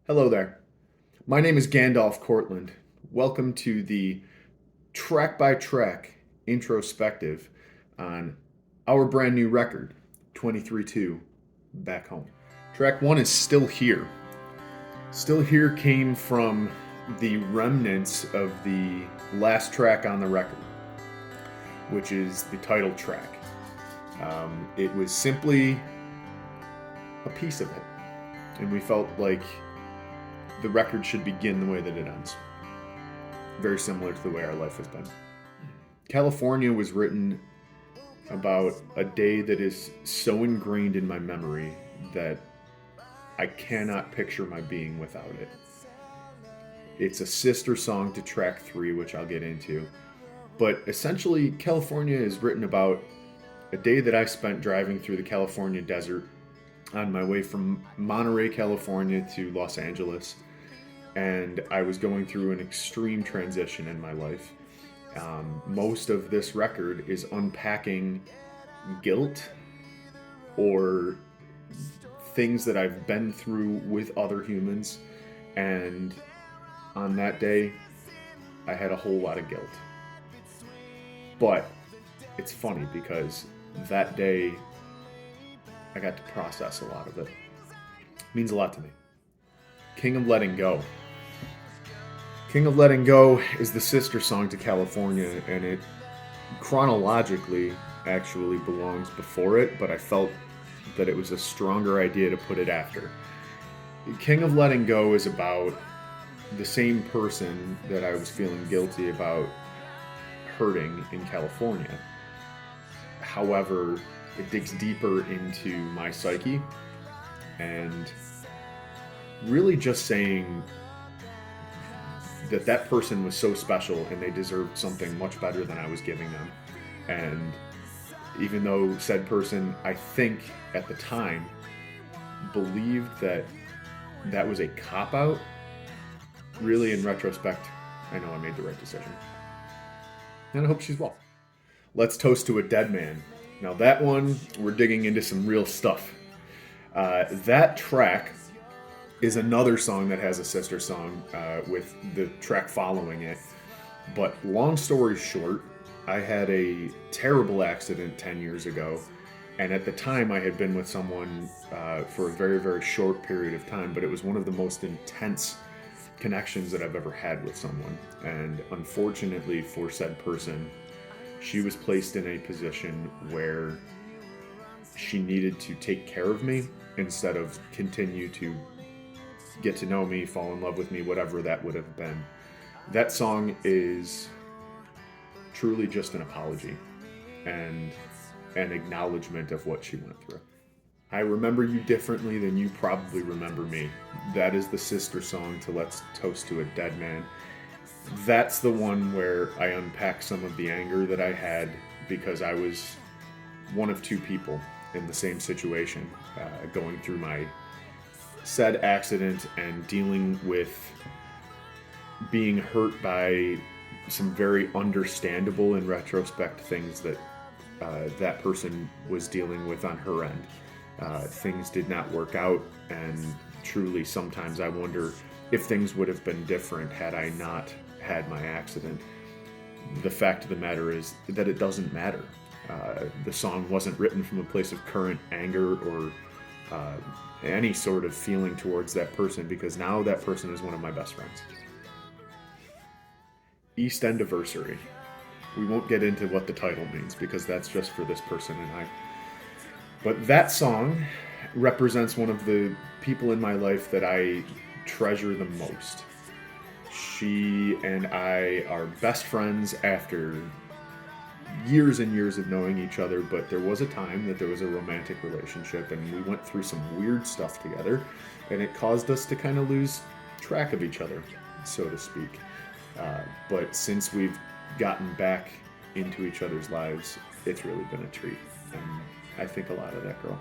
Hello there. My name is Gandalf Cortland. Welcome to the track by track introspective on our brand new record, 23-2, Back Home. Track one is Still Here. Still Here came from the remnants of the last track on the record, which is the title track. It was simply a piece of it, and we felt like the record should begin the way that it ends. Very similar to the way our life has been. California was written about a day that is so ingrained in my memory that I cannot picture my being without it. It's a sister song to track 3, which I'll get into. But essentially, California is written about a day that I spent driving through the California desert on my way from Monterey, California to Los Angeles. And I was going through an extreme transition in my life. Most of this record is unpacking guilt or things that I've been through with other humans. And on that day, I had a whole lot of guilt. But it's funny because that day, I got to process a lot of it. It means a lot to me. King of Letting Go. King of Letting Go is the sister song to California, and it chronologically actually belongs before it, but I felt that it was a stronger idea to put it after. King of Letting Go is about the same person that I was feeling guilty about hurting in California. However, it digs deeper into my psyche and really just saying that person was so special and they deserved something much better than I was giving them. And even though said person, I think at the time, believed that was a cop-out, really in retrospect, I know I made the right decision. And I hope she's well. Let's Toast to a Dead Man. Now that one, we're digging into some real stuff. That track is another song that has a sister song with the track following it. But long story short, I had a terrible accident 10 years ago. And at the time, I had been with someone for a very, very short period of time. But it was one of the most intense connections that I've ever had with someone. And unfortunately for said person, she was placed in a position where she needed to take care of me instead of continue to get to know me, fall in love with me, whatever that would have been. That song is truly just an apology and an acknowledgement of what she went through. I remember you differently than you probably remember me. That is the sister song to Let's Toast to a Dead Man. That's the one where I unpack some of the anger that I had because I was one of two people in the same situation, going through my said accident and dealing with being hurt by some very understandable in retrospect things that that person was dealing with on her end. Things did not work out, and truly sometimes I wonder if things would have been different had I not had my accident. The fact of the matter is that it doesn't matter. The song wasn't written from a place of current anger or any sort of feeling towards that person, because now that person is one of my best friends. East Endiversary. We won't get into what the title means because that's just for this person and I. But that song represents one of the people in my life that I treasure the most. She and I are best friends after years and years of knowing each other, but there was a time that there was a romantic relationship and we went through some weird stuff together, and it caused us to kind of lose track of each other, so to speak. But since we've gotten back into each other's lives, it's really been a treat, and I think a lot of that girl.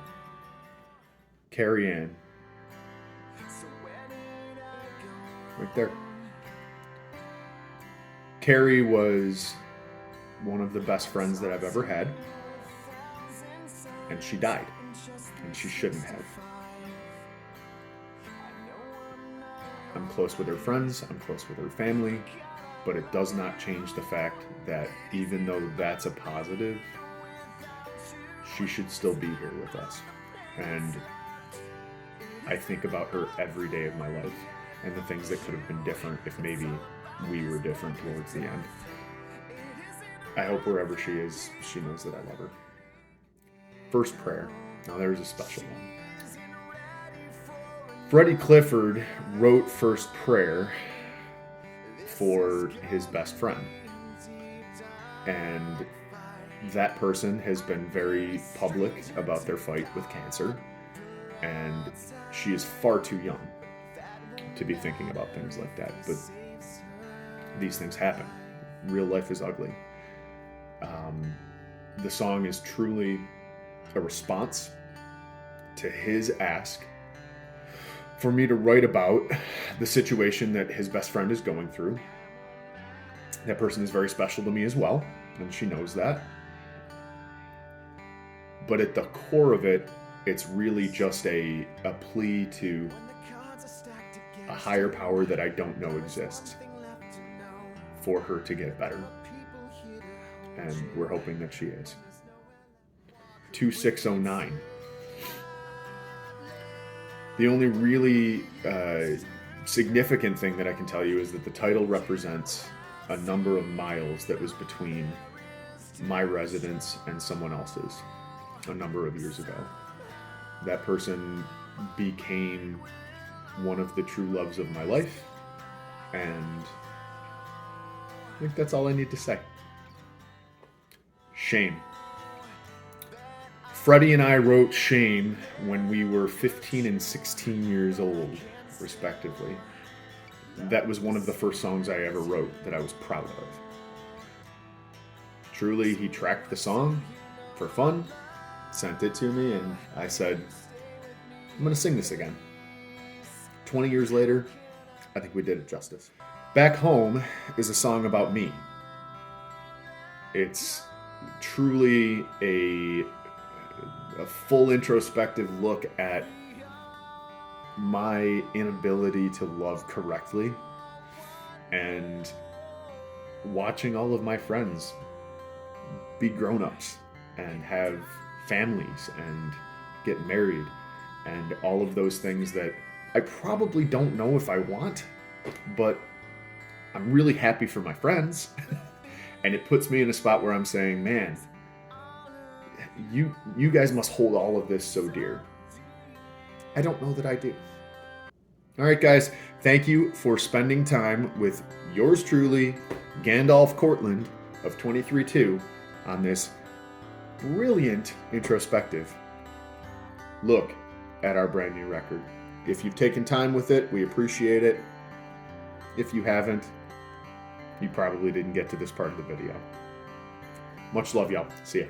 Carrie Ann. Right there. Carrie was one of the best friends that I've ever had, and she died, and she shouldn't have. I'm close with her friends, I'm close with her family, but it does not change the fact that even though that's a positive, she should still be here with us. And I think about her every day of my life and the things that could have been different if maybe we were different towards the end. I hope wherever she is, she knows that I love her. First prayer. Now there's a special one. Freddie Clifford wrote first prayer for his best friend. And that person has been very public about their fight with cancer. And she is far too young to be thinking about things like that. But these things happen. Real life is ugly. The song is truly a response to his ask for me to write about the situation that his best friend is going through. That person is very special to me as well, and she knows that. But at the core of it, it's really just a plea to a higher power that I don't know exists for her to get better. And we're hoping that she is. 2609. The only really significant thing that I can tell you is that the title represents a number of miles that was between my residence and someone else's a number of years ago. That person became one of the true loves of my life, and I think that's all I need to say. Shame. Freddie and I wrote Shame when we were 15 and 16 years old, respectively. That was one of the first songs I ever wrote that I was proud of. Truly, he tracked the song for fun, sent it to me, and I said, I'm going to sing this again. 20 years later, I think we did it justice. Back Home is a song about me. It's truly a full introspective look at my inability to love correctly and watching all of my friends be grown-ups and have families and get married and all of those things that I probably don't know if I want, but I'm really happy for my friends. And it puts me in a spot where I'm saying, man, you guys must hold all of this so dear. I don't know that I do. All right, guys, thank you for spending time with yours truly, Gandalf Cortland of 23-2 on this brilliant introspective look at our brand new record. If you've taken time with it, we appreciate it. If you haven't, you probably didn't get to this part of the video. Much love, y'all. See ya.